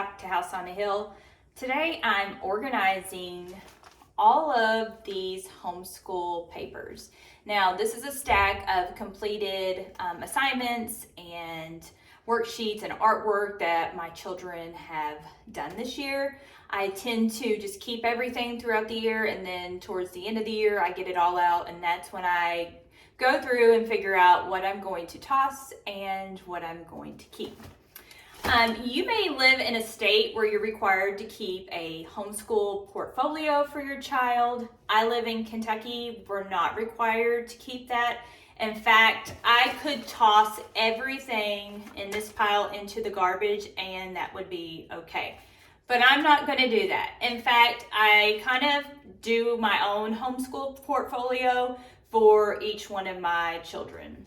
back to House on the Hill. Today I'm organizing all of these homeschool papers. Now this is a stack of completed assignments and worksheets and artwork that my children have done this year. I tend to just keep everything throughout the year, and then towards the end of the year I get it all out, and that's when I go through and figure out what I'm going to toss and what I'm going to keep. You may live in a state where you're required to keep a homeschool portfolio for your child. I live in Kentucky. We're not required to keep that. In fact, I could toss everything in this pile into the garbage and that would be okay. But I'm not going to do that. In fact, I kind of do my own homeschool portfolio for each one of my children.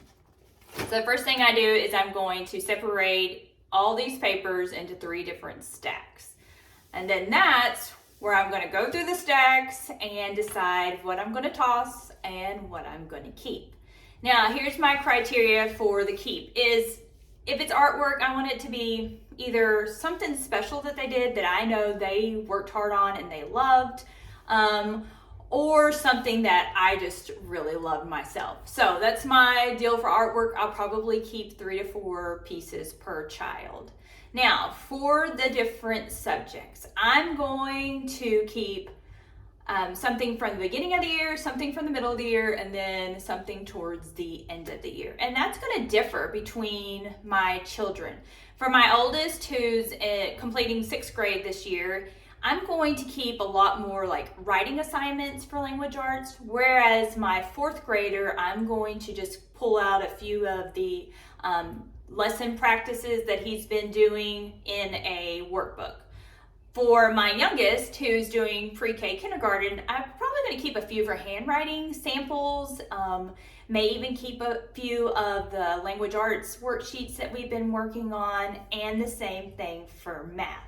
So the first thing I do is I'm going to separate all these papers into 3 different stacks. And then that's where I'm going to go through the stacks and decide what I'm going to toss and what I'm going to keep. Now, here's my criteria for the keep is if it's artwork, I want it to be either something special that they did that I know they worked hard on and they loved, or something that I just really love myself. So that's my deal for artwork. I'll probably keep 3 to 4 pieces per child. Now, for the different subjects, I'm going to keep something from the beginning of the year, something from the middle of the year, and then something towards the end of the year. And that's going to differ between my children. For my oldest, who's completing 6th grade this year, I'm going to keep a lot more like writing assignments for language arts, whereas my 4th grader, I'm going to just pull out a few of the lesson practices that he's been doing in a workbook. For my youngest, who's doing pre-K kindergarten, I'm probably going to keep a few for handwriting samples, may even keep a few of the language arts worksheets that we've been working on, and the same thing for math.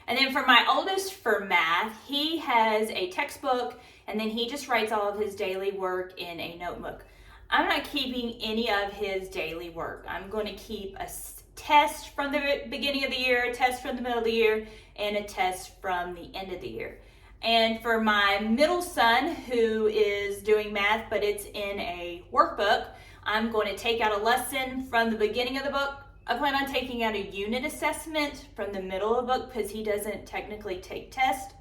And then for my oldest for math, he has a textbook and then he just writes all of his daily work in a notebook. I'm not keeping any of his daily work. I'm going to keep a test from the beginning of the year, a test from the middle of the year, and a test from the end of the year. And for my middle son, who is doing math, but it's in a workbook, I'm going to take out a lesson from the beginning of the book. I plan on taking out a unit assessment from the middle of the book because he doesn't technically take tests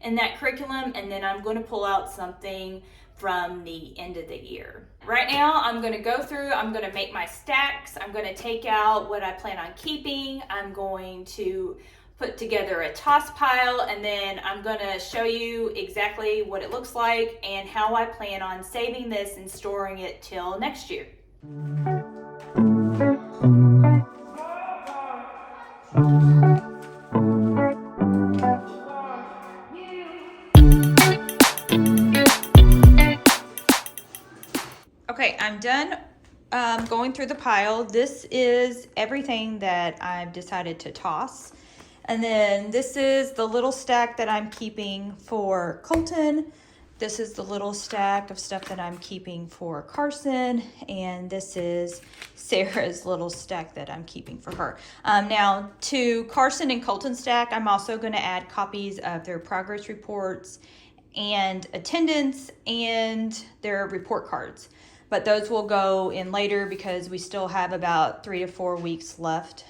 in that curriculum, and then I'm going to pull out something from the end of the year. Right now, I'm going to go through, I'm going to make my stacks, I'm going to take out what I plan on keeping, I'm going to put together a toss pile, and then I'm going to show you exactly what it looks like and how I plan on saving this and storing it till next year. Okay, I'm done going through the pile. This is everything that I've decided to toss. And then this is the little stack that I'm keeping for Colton. This is the little stack of stuff that I'm keeping for Carson. And this is Sarah's little stack that I'm keeping for her. Now, to Carson and Colton's stack, I'm also going to add copies of their progress reports and attendance and their report cards. But those will go in later because we still have about 3 to 4 weeks left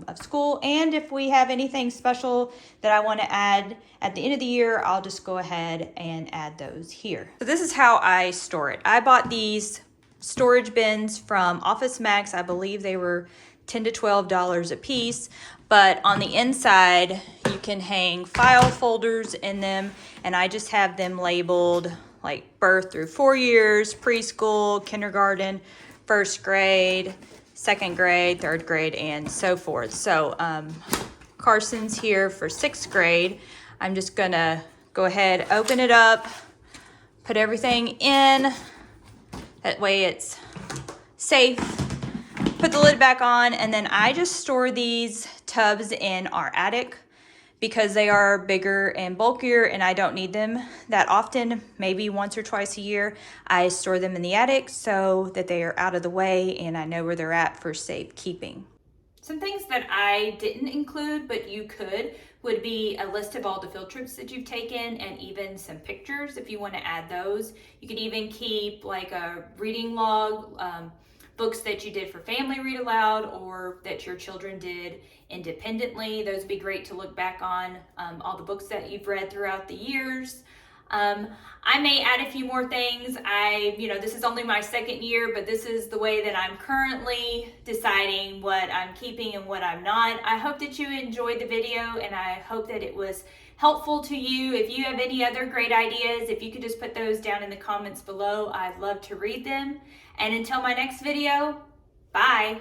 of school. And if we have anything special that I want to add at the end of the year, I'll just go ahead and add those here. So this is how I store it. I bought these storage bins from Office Max. I believe they were $10 to $12 a piece. But on the inside, you can hang file folders in them. And I just have them labeled like birth through 4 years, preschool, kindergarten, 1st grade, 2nd grade, 3rd grade, and so forth. So Carson's here for 6th grade. I'm just gonna go ahead, open it up, put everything in. That way it's safe. Put the lid back on, and then I just store these tubs in our attic because they are bigger and bulkier and I don't need them that often, maybe once or twice a year. I store them in the attic so that they are out of the way and I know where they're at for safekeeping. Some things that I didn't include, but you could, would be a list of all the field trips that you've taken and even some pictures if you want to add those. You could even keep like a reading log, books that you did for family read aloud or that your children did independently. Those would be great to look back on, all the books that you've read throughout the years. I may add a few more things. This is only my second year, but this is the way that I'm currently deciding what I'm keeping and what I'm not. I hope that you enjoyed the video and I hope that it was helpful to you. If you have any other great ideas, if you could just put those down in the comments below, I'd love to read them. And until my next video, bye.